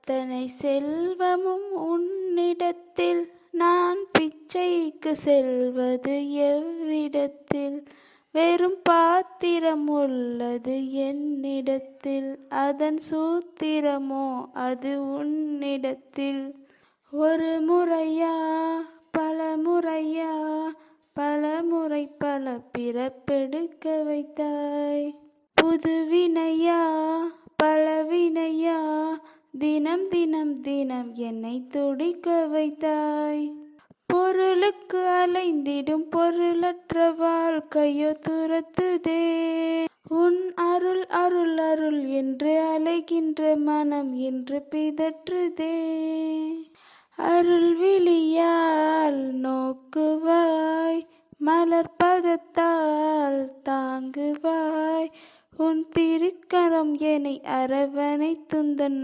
அத்தனை செல்வமும் உன்னிடத்தில், நான் பிச்சைக்கு செல்வது எவ்விடத்தில்? வெறும் பாத்திரம் உள்ளது என்னிடத்தில், அதன் சூத்திரமோ அது உன்னிடத்தில். ஒரு முறையா பல முறையா, பல முறை பல பிறப்பெடுக்க வைத்தாய். புது வினையா பல வினையா, தினம் தினம் தினம் என்னை துடிக்க வைத்தாய். பொருளுக்கு அலைந்திடும் பொருளற்ற வாழ்க்கையோ துரத்துதே, உன் அருள் அருள் அருள் என்று அலைகின்ற மனம் என்று பிதற்றுதே. அருள் விழியால் நோக்குவாய், மலர்பதத்தால் தாங்குவாய், உன் திருக்கரம் என்னை அரவணைத்துந்தன்